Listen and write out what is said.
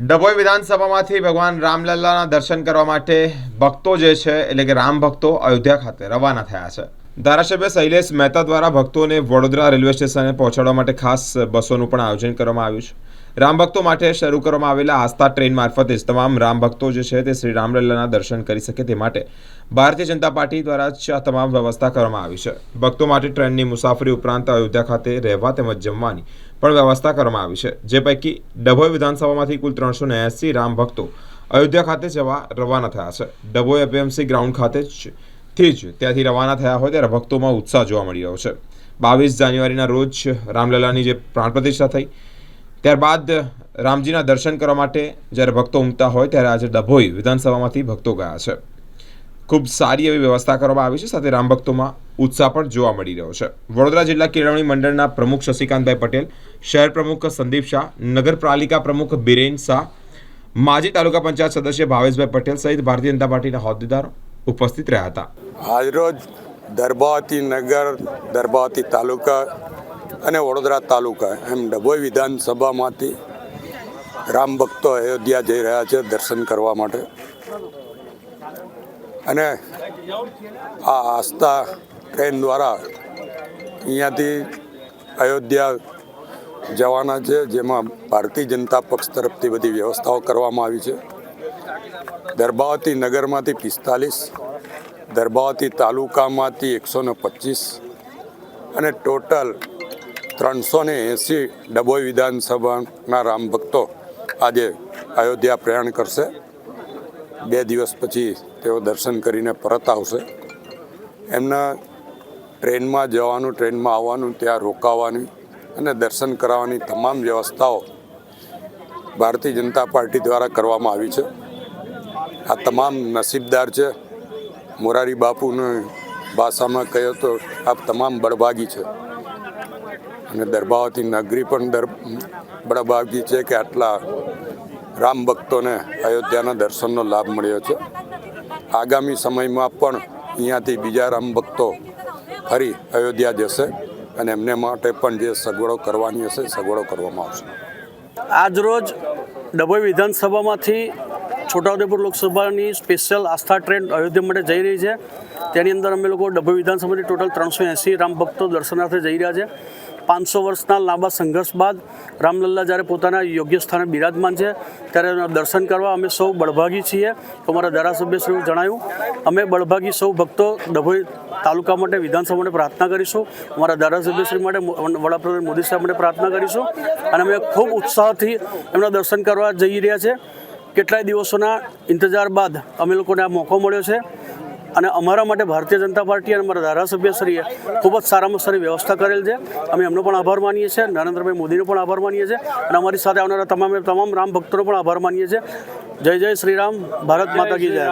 ડભોઈ વિધાનસભામાંથી ભગવાન રામલલ્લાના દર્શન કરવા માટે ભક્તો જે છે એટલે કે રામ ભક્તો અયોધ્યા ખાતે રવાના થયા છે। ધારાસભ્ય શૈલેષ મહેતા દ્વારા ભક્તોને વડોદરા રેલવે સ્ટેશને પહોંચાડવા માટે ખાસ બસોનું પણ આયોજન કરવામાં આવ્યું છે। રામ ભક્તો માટે શરૂ કરવામાં આવેલા આસ્થા ટ્રેન મારફતે જ તમામ રામ ભક્તો જે છે તે શ્રી રામલલ્લાના દર્શન કરી શકે તે માટે ભારતીય જનતા પાર્ટી દ્વારા જ તમામ વ્યવસ્થા કરવામાં આવી છે। ભક્તો માટે ટ્રેનની મુસાફરી ઉપરાંત અયોધ્યા ખાતે રહેવા તેમજ જમવાની પણ વ્યવસ્થા કરવામાં આવી છે, જે પૈકી ડભોઈ વિધાનસભામાંથી કુલ 380 રામ ભક્તો અયોધ્યા ખાતે જવા રવાના થયા છે। ડભોઈ એપીએમસી ગ્રાઉન્ડ ખાતે જ ત્યાંથી રવાના થયા હોય ત્યારે ભક્તોમાં ઉત્સાહ જોવા મળી રહ્યો છે। 22 જાન્યુઆરીના રોજ રામલલ્લાની જે પ્રાણ પ્રતિષ્ઠા થઈ ત્યારબાદ રામજીના દર્શન કરવા માટે જ્યારે ભક્તો ઉમટતા હોય ત્યારે આજે ડભોઈ વિધાનસભામાંથી ભક્તો ગયા છે। ખૂબ સારી એવી વ્યવસ્થા કરવામાં આવી છે, સાથે રામ ભક્તોમાં ઉત્સાહ પણ જોવા મળી રહ્યો છે। વડોદરા જિલ્લા કેળવણી મંડળના પ્રમુખ શશિકાંતભાઈ પટેલ, શહેર પ્રમુખ સંદીપ શાહ, નગરપાલિકા પ્રમુખ બિરેન શાહ, માજી તાલુકા પંચાયત સદસ્ય ભાવેશભાઈ પટેલ સહિત ભારતીય જનતા પાર્ટીના હોદ્દેદારો ઉપસ્થિત રહ્યા હતા। આજરોજ દર્ભાવતી નગર, દર્ભાવતી તાલુકા અને વડોદરા તાલુકા એમ ડભોઈ વિધાનસભામાંથી રામ ભક્તો અયોધ્યા જઈ રહ્યા છે દર્શન કરવા માટે। અને આ આસ્થા ટ્રેન દ્વારા અહીંયાથી અયોધ્યા જવાના છે, જેમાં ભારતીય જનતા પક્ષ તરફથી બધી વ્યવસ્થાઓ કરવામાં આવી છે। દર્ભાવતી નગરમાંથી 45, દર્ભાવતી તાલુકામાંથી 125 અને ટોટલ 380 ડભોઈ વિધાનસભાના રામ ભક્તો આજે અયોધ્યા પ્રયાણ કરશે। 2 દિવસ પછી તેઓ દર્શન કરીને પરત આવશે। એમના ટ્રેનમાં જવાનું, ટ્રેનમાં આવવાનું, ત્યાં રોકાવાની અને દર્શન કરાવવાની તમામ વ્યવસ્થાઓ ભારતીય જનતા પાર્ટી દ્વારા કરવામાં આવી છે। આ તમામ નસીબદાર છે। મોરારી બાપુની ભાષામાં કહ્યું તો આ તમામ બળભાગી છે અને દર્ભાવતી નગરી પણ બળભાગી છે કે આટલા રામ ભક્તોને અયોધ્યાના દર્શનનો લાભ મળ્યો છે। આગામી સમયમાં પણ અહીંયાથી બીજા રામ ભક્તો ફરી અયોધ્યા જશે અને એમને માટે પણ જે સગવડો કરવાની હશે સગવડો કરવામાં આવશે। આજરોજ ડભોઈ વિધાનસભામાંથી છોટાઉદેપુર લોકસભાની સ્પેશિયલ આસ્થા ટ્રેન અયોધ્યા માટે જઈ રહી છે। તેની અંદર અમે લોકો ડભોઈ વિધાનસભાની ટોટલ 380 રામ ભક્તો દર્શનાર્થે જઈ રહ્યા છે। 500 વર્ષના લાંબા સંઘર્ષ બાદ રામલલ્લા જ્યારે પોતાના યોગ્ય સ્થાને બિરાજમાન છે ત્યારે દર્શન કરવા અમે સૌ બળભાગી છીએ। અમારા ધારાસભ્યશ્રીએ જણાવ્યું, અમે બળભાગી સૌ ભક્તો ડભોઈ તાલુકા માટે, વિધાનસભા માટે પ્રાર્થના કરીશું। અમારા ધારાસભ્યશ્રી માટે, વડાપ્રધાન મોદી સાહેબ માટે પ્રાર્થના કરીશું અને અમે ખૂબ ઉત્સાહથી એમના દર્શન કરવા જઈ રહ્યા છે। કેટલાય દિવસોના ઇંતજાર બાદ અમે લોકોને આ મોકો મળ્યો છે અને અમારા માટે ભારતીય જનતા પાર્ટી અને અમારા ધારાસભ્યશ્રીએ ખૂબ જ સારામાં સારી વ્યવસ્થા કરેલ છે। અમે એમનો પણ આભાર માનીએ છીએ, નરેન્દ્રભાઈ મોદીનો પણ આભાર માનીએ છીએ અને અમારી સાથે આવનારા તમામ રામ ભક્તોનો પણ આભાર માનીએ છીએ। જય જય શ્રી રામ, ભારત માતા કી જય।